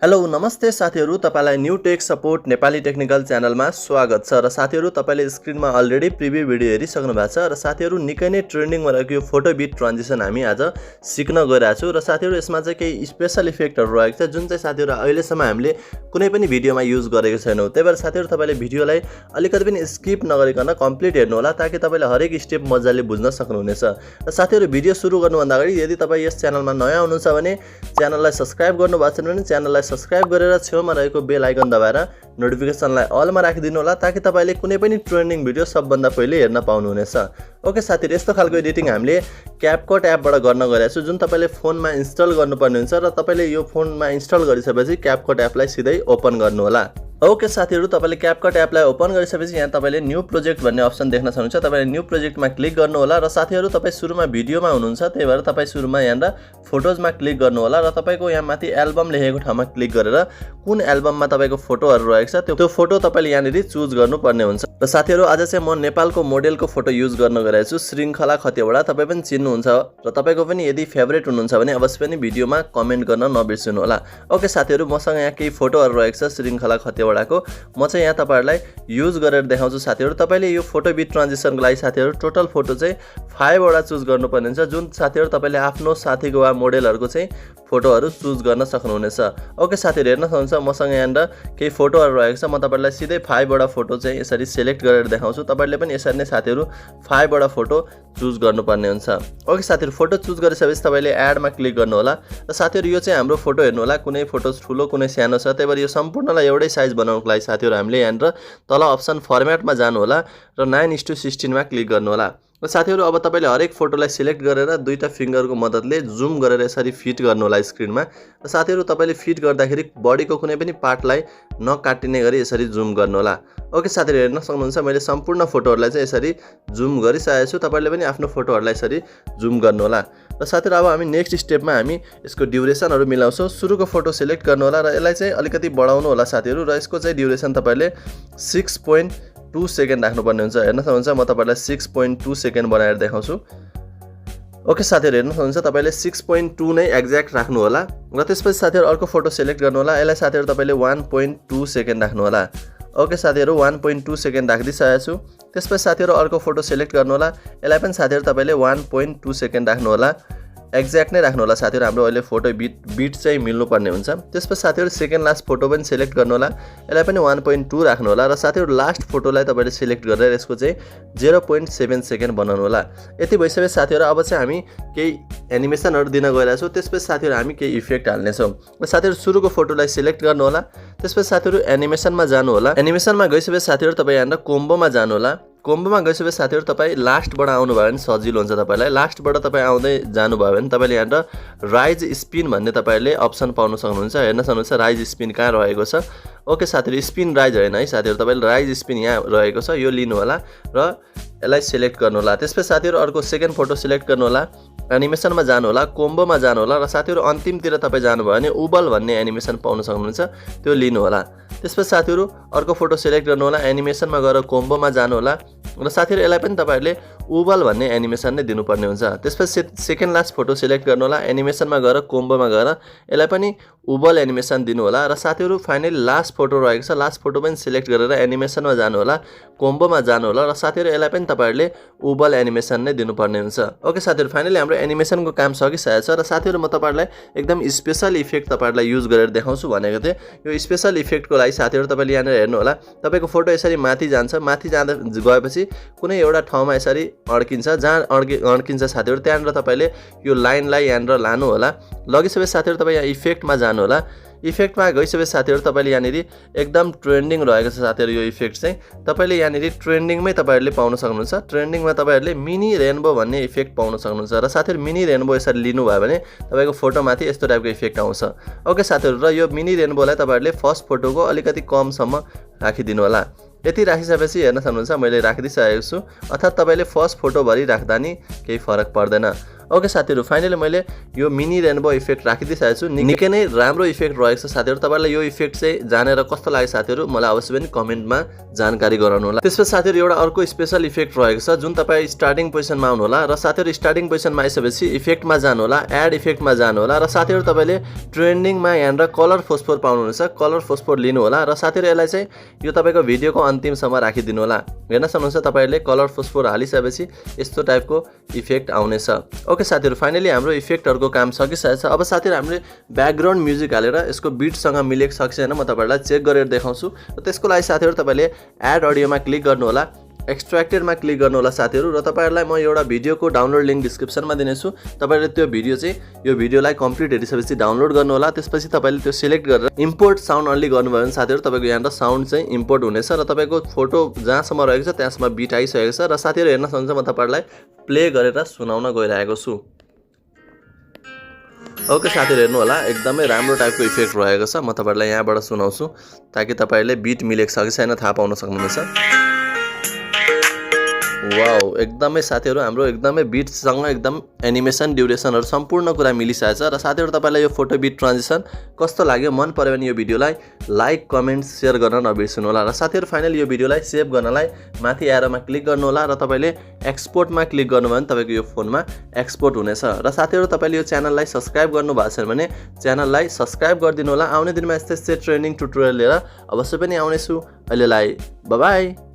Hello नमस्ते साथीहरु, तपाईलाई new tech support Nepali technical च्यानलमा स्वागत छ। र साथीहरु, तपाईले स्क्रिनमा अलरेडी प्रिभ्यू भिडियो हेरिसक्नु भएको छ। र साथीहरु, निकै नै ट्रेन्डिङमा रहेको यो फोटो बिट ट्रान्जिसन हामी आज सिक्न गइरहेका छौं। र साथीहरु, यसमा चाहिँ केही स्पेशल इफेक्टहरु रहेको छ जुन चाहिँ साथीहरु अहिलेसम्म हामीले कुनै पनि भिडियोमा युज गरेको छैनौं। त्यही भएर साथीहरु, तपाईले भिडियोलाई अलिकति पनि स्किप नगरिकन कम्प्लिट हेर्नु होला ताकि तपाईले हरेक स्टेप मज्जाले बुझ्न सक्नुहुनेछ। र साथीहरु, भिडियो सुरु गर्नुभन्दा अगाडि यदि तपाई यस च्यानलमा नयाँ हुनुहुन्छ भने च्यानललाई सब्स्क्राइब गर्नुभएको छैन भने च्यानललाई सब्स्क्राइब गरेर छेउमा रहेको बेल आइकन दबाएर नोटिफिकेसनलाई अलमा राखिदिनु होला ताकि तपाईले कुनै पनि ट्रेन्डिङ भिडियो सबभन्दा पहिले हेर्न पाउनुहुनेछ। ओके साथीहरु, यस्तो खालको एडिटिङ हामीले क्यापकट एपबाट गर्न गइरहेको छु जुन तपाईले फोनमा इन्स्टल गर्नुपर्ने हुन्छ र तपाईले यो फोनमा इन्स्टल गरिसकेपछि क्यापकट एपलाई सिधै ओपन गर्नु होला। ओके साथीहरु, तपाईले क्यापकट एपलाई ओपन गरिसकेपछि यहाँ तपाईले न्यू प्रोजेक्ट भन्ने अप्सन देख्न सक्नुहुन्छ। तपाईले न्यू प्रोजेक्टमा क्लिक गर्नु होला र साथीहरु, तपाई सुरुमा भिडियोमा हुनुहुन्छ त्यही भएर तपाई सुरुमा यहाँ फोटोजमा क्लिक गर्नु होला र तपाईको यहाँ माथि एल्बम लेखेको ठाउँमा क्लिक गरेर कुन एल्बममा तपाईको फोटोहरु रहेको छ त्यो फोटो तपाईले यहाँनेरि चुज गर्नुपर्ने हुन्छ। र साथीहरु, आज चाहिँ म नेपालको मोडेलको फोटो युज गर्न गइरहेको छु, श्रृंखला खतिवडा। तपाई पनि चिन्नुहुन्छ र तपाईको पनि यदि फेभरेट हुनुहुन्छ भने अवश्य पनि भिडियोमा कमेन्ट गर्न नबिर्सनु होला। ओके साथीहरु, मसँग यहाँ केही फोटोहरु रहेको छ श्रृंखला खतिवडाको। म चाहिँ यहाँ तपाईहरुलाई युज गरेर देखाउँछु। साथीहरु, तपाईले यो फोटो बिट ट्रान्जिसनको लागि साथीहरु टोटल फोटो चाहिँ 5 वटा चुज गर्नुपर्ने हुन्छ जुन साथीहरु तपाईले आफ्नो साथीको वा मोडेलहरुको चाहिँ फोटोहरु चुज गर्न सक्नुहुनेछ। ओके साथीहरु, हेर्न सक्नुहुन्छ मसँग यहाँ केही फोटोहरु रहेको छ। म तपाईहरुलाई सिधै 5 वटा फोटो चाहिँ यसरी सिलेक्ट गरेर देखाउँछु। तपाईहरुले पनि यसरी नै साथीहरु 5 वटा फोटो चुज गर्नुपर्ने हुन्छ। ओके साथीहरु, फोटो चुज गरिसकेपछि तपाईले एडमा क्लिक गर्नु होला र साथीहरु यो चाहिँ हाम्रो फोटो हेर्नु होला, कुनै फोटो ठुलो कुनै सानो छ। त्यही भएर यो सम्पूर्णलाई एउटै साइज बनाउनको लागि साथीहरु हामीले यहाँ तल अप्सन फर्मेटमा जानु होला र 9:16 मा क्लिक गर्नु होला। र साथीहरु, अब तपाईले हरेक फोटोलाई सिलेक्ट गरेर दुईटा फिंगरको मद्दतले जुम गरेर यसरी फिट गर्नु होला स्क्रिनमा। र साथीहरु, तपाईले फिट गर्दाखेरि बडीको कुनै पनि पार्टलाई नकाटिने गरी यसरी जुम गर्नु होला। ओके साथीहरु, हेर्न सक्नुहुन्छ मैले सम्पूर्ण फोटोहरुलाई चाहिँ यसरी जुम गरिसकेको छु। तपाईले पनि आफ्नो फोटोहरुलाई यसरी जुम गर्नु होला। र साथीहरु, अब हामी नेक्स्ट स्टेपमा हामी यसको ड्युरेसनहरु मिलाउँछौं। सुरुको फोटो सिलेक्ट गर्नु होला र यसलाई चाहिँ अलिकति बढाउनु होला साथीहरु र यसको चाहिँ ड्युरेसन तपाईले 6.2 सेकेन्ड राख्नुपर्ने हुन्छ। हेर्न सक्नुहुन्छ म तपाईलाई 6.2 सेकेन्ड बनाएर देखाउँछु। ओके साथीहरु, हेर्न सक्नुहुन्छ तपाईले 6.2 नै एक्ज्याक्ट राख्नु होला र त्यसपछि साथीहरु अर्को फोटो सिलेक्ट गर्नु होला। यसलाई साथीहरु तपाईले 1.2 सेकेन्ड राख्नु होला। ओके साथीहरु, 1.2 सेकेन्ड राख्दिसकेको छु। त्यसपछि साथीहरु अर्को फोटो सिलेक्ट गर्नु होला। यसलाई पनि साथीहरु तपाईले 1.2 सेकेन्ड राख्नु होला। एक्ज्याक्ट नै राख्नु होला साथीहरु, हाम्रो अहिले फोटो बिट चाहिँ मिल्नु पर्ने हुन्छ। त्यसपछि साथीहरु सेकेन्ड लास्ट फोटो पनि सिलेक्ट गर्नु होला। यसलाई पनि 1.2 राख्नु होला र साथीहरु लास्ट फोटोलाई तपाईले सिलेक्ट गरेर यसको चाहिँ 0.7 सेकेन्ड बनाउनु होला। यति भइसकेपछि साथीहरु, अब चाहिँ हामी केही एनिमेसनहरु दिन गइरहेका छौं। त्यसपछि साथीहरु हामी केही इफेक्ट हाल्ने छौं। र साथीहरु, सुरुको फोटोलाई सिलेक्ट गर्नु होला। त्यसपछि साथीहरु एनिमेसनमा जानु होला। एनिमेसनमा गइसकेपछि साथीहरु तपाई यहाँ कोम्बोमा जानु होला। कोम्बोमा गइसकेपछि साथीहरु तपाई लास्टबाट आउनु भयो भने सजिलो हुन्छ। तपाईलाई लास्टबाट तपाई आउँदै जानु भयो भने तपाईले यहाँ राइज स्पिन भन्ने तपाईहरुले अप्सन पाउन सक्नुहुन्छ। हेर्न सक्नुहुन्छ राइज स्पिन कहाँ रहेको छ। ओके साथीहरु, स्पिन राइज हैन है साथीहरु, तपाईले राइज स्पिन यहाँ रहेको छ, यो लिनु होला र यसलाई सिलेक्ट गर्नु होला। त्यसपछि साथीहरु अर्को सेकेन्ड फोटो सिलेक्ट गर्नु होला। एनिमेसनमा जानु होला, कोम्बोमा जानु होला र साथीहरु अन्तिमतिर तपाई जानु भयो भने उबल भन्ने एनिमेसन पाउन सक्नुहुन्छ, त्यो लिनु होला। त्यसपछि साथीहरु अर्को फोटो सिलेक्ट गर्नु होला। एनिमेसनमा गएर कोम्बोमा जानु होला र साथीहरु यसलाई पनि तपाईहरुले उबल भन्ने एनिमेसन नै दिनुपर्ने हुन्छ। त्यसपछि सेकेन्ड लास्ट फोटो सिलेक्ट गर्नु होला। एनिमेसनमा गएर कोम्बोमा गएर यसलाई पनि उबल एनिमेसन दिनु होला र साथीहरु फाइनली लास्ट फोटो रहेको छ, लास्ट फोटो पनि सिलेक्ट गरेर एनिमेसनमा जानु होला, कोम्बोमा जानु होला र साथीहरु यसलाई पनि तपाईहरुले उबल एनिमेसन नै दिनुपर्ने हुन्छ। ओके साथीहरु, फाइनली हाम्रो एनिमेसनको काम सकिसकेको छ र साथीहरु म तपाईहरुलाई एकदम स्पेशल इफेक्ट तपाईहरुलाई युज गरेर देखाउँछु भनेको थिएँ। यो स्पेशल इफेक्टको लागि साथीहरु तपाईले यहाँ हेर्नु होला, तपाईको फोटो यसरी माथि जान्छ। माथि जाँदा गएपछि कुनै एउटा ठाउँमा यसरी अड्किन्छ, जहाँ अड्किन्छ साथीहरु त्यहाँबाट तपाईले यो लाइनलाई यहाँ लानु होला। लगिसकेपछि साथीहरु तपाई यहाँ इफेक्टमा जानु होला। इफेक्टमा गइसकेपछि साथीहरु तपाईले यहाँनेरि एकदम ट्रेन्डिङ रहेको छ साथीहरु, यो इफेक्ट चाहिँ तपाईले यहाँनेरि ट्रेन्डिङमै तपाईहरुले पाउन सक्नुहुन्छ। ट्रेन्डिङमा तपाईहरुले मिनी रेनबो भन्ने इफेक्ट पाउन सक्नुहुन्छ र साथीहरु मिनी रेनबो यसरी लिनु भयो भने तपाईको फोटोमाथि यस्तो टाइपको इफेक्ट आउँछ। ओके साथीहरु, र यो मिनी रेनबोलाई तपाईहरुले फर्स्ट फोटोको अलिकति कमसम्म राखिदिनु होला। यति राखिसकेपछि हेर्न सक्नुहुन्छ मैले राखिदिसकेको छु, अर्थात् तपाईले फर्स्ट फोटो भरि राख्दा नि केही फरक पर्दैन। ओके साथीहरु फाइनली मैले यो मिनी रेनबो इफेक्ट राखिदिइसकेको छु निकै नै राम्रो इफेक्ट रहेको छ साथीहरु तपाईहरुलाई यो इफेक्ट चाहिँ जानेर कस्तो लाग्यो साथीहरु मलाई अवश्य पनि कमेन्टमा जानकारी गराउनु होला त्यसपछि साथीहरु एउटा अर्को स्पेशल इफेक्ट रहेको छ जुन तपाई स्टार्टिङ पोजिसनमा आउनु होला र साथीहरु स्टार्टिङ पोजिसनमा आइसकेपछि इफेक्टमा जानु होला एड इफेक्टमा जानु होला र साथीहरु तपाईले ट्रेन्डिङमा यहाँनिर कलर फोस्फोर पाउनुहुन्छ कलर फोस्फोर लिनु होला र साथीहरु यसलाई चाहिँ यो तपाईको भिडियोको अन्तिमसम्म राखिदिनु होला हेर्न सक्नुहुन्छ तपाईहरुले कलर फोस्फोर हालिसकेपछि यस्तो टाइपको इफेक्ट आउनेछ ओके साथीहरु फाइनली हाम्रो इफेक्टहरुको काम सकिसकेको छ अब साथीहरु हामीले ब्याकग्राउन्ड म्युजिक हालेर यसको बीटसँग मिलेको छ कि छैन म तपाईहरुलाई चेक गरेर देखाउँछु र त्यसको लागि साथीहरु तपाईले एड अडियोमा क्लिक गर्नु होला एक्सट्र्याक्टेडमा क्लिक गर्नु होला साथीहरु र तपाईहरुलाई म एउटा भिडियोको डाउनलोड लिंक डिस्क्रिप्सनमा दिनेछु तपाईहरुले त्यो भिडियो चाहिँ यो भिडियोलाई कम्प्लिट हेरिसकेपछि डाउनलोड गर्नु होला त्यसपछि तपाईले त्यो सिलेक्ट गरेर इम्पोर्ट साउन्ड अन्ली गर्नुभयो भने साथीहरु तपाईको यहाँ साउन्ड चाहिँ इम्पोर्ट हुनेछ र तपाईको फोटो जहाँसम्म रहेको छ त्यहाँसम्म बीट आइसकेको छ र साथीहरु हेर्न सक्नुहुन्छ म तपाईहरुलाई प्ले गरेर सुनाउन गइरहेको छु ओके साथीहरु हेर्नु होला एकदमै राम्रो टाइपको इफेक्ट रहेको छ म तपाईहरुलाई यहाँबाट सुनाउँछु ताकि तपाईहरुले बीट मिलेको छ कि छैन थाहा पाउन सक्नुहुनेछ वाउ एकदमै साथीहरु हाम्रो एकदमै बीटसँग एकदम एनिमेसन ड्युरेसनहरु सम्पूर्ण कुरा मिलिसकेछ र साथीहरु तपाईलाई यो फोटो बीट ट्रान्जिसन कस्तो लाग्यो मन पर्यो भने यो भिडियोलाई लाइक कमेन्ट शेयर गर्न नबिर्सनु होला र साथीहरु फाइनली यो भिडियोलाई सेभ गर्नलाई माथि एरोमा क्लिक गर्नु होला र तपाईले एक्सपोर्टमा क्लिक गर्नुभयो भने तपाईको यो फोनमा एक्सपोर्ट हुनेछ र साथीहरु तपाईले यो च्यानललाई सब्स्क्राइब गर्नु भएको छैन भने च्यानललाई सब्स्क्राइब गरिदिनु होला आउने दिनमा यस्तै ट्रेनिङ ट्युटोरियल लिएर अवश्य पनि आउनेछु अहिलेलाई बाइ बाइ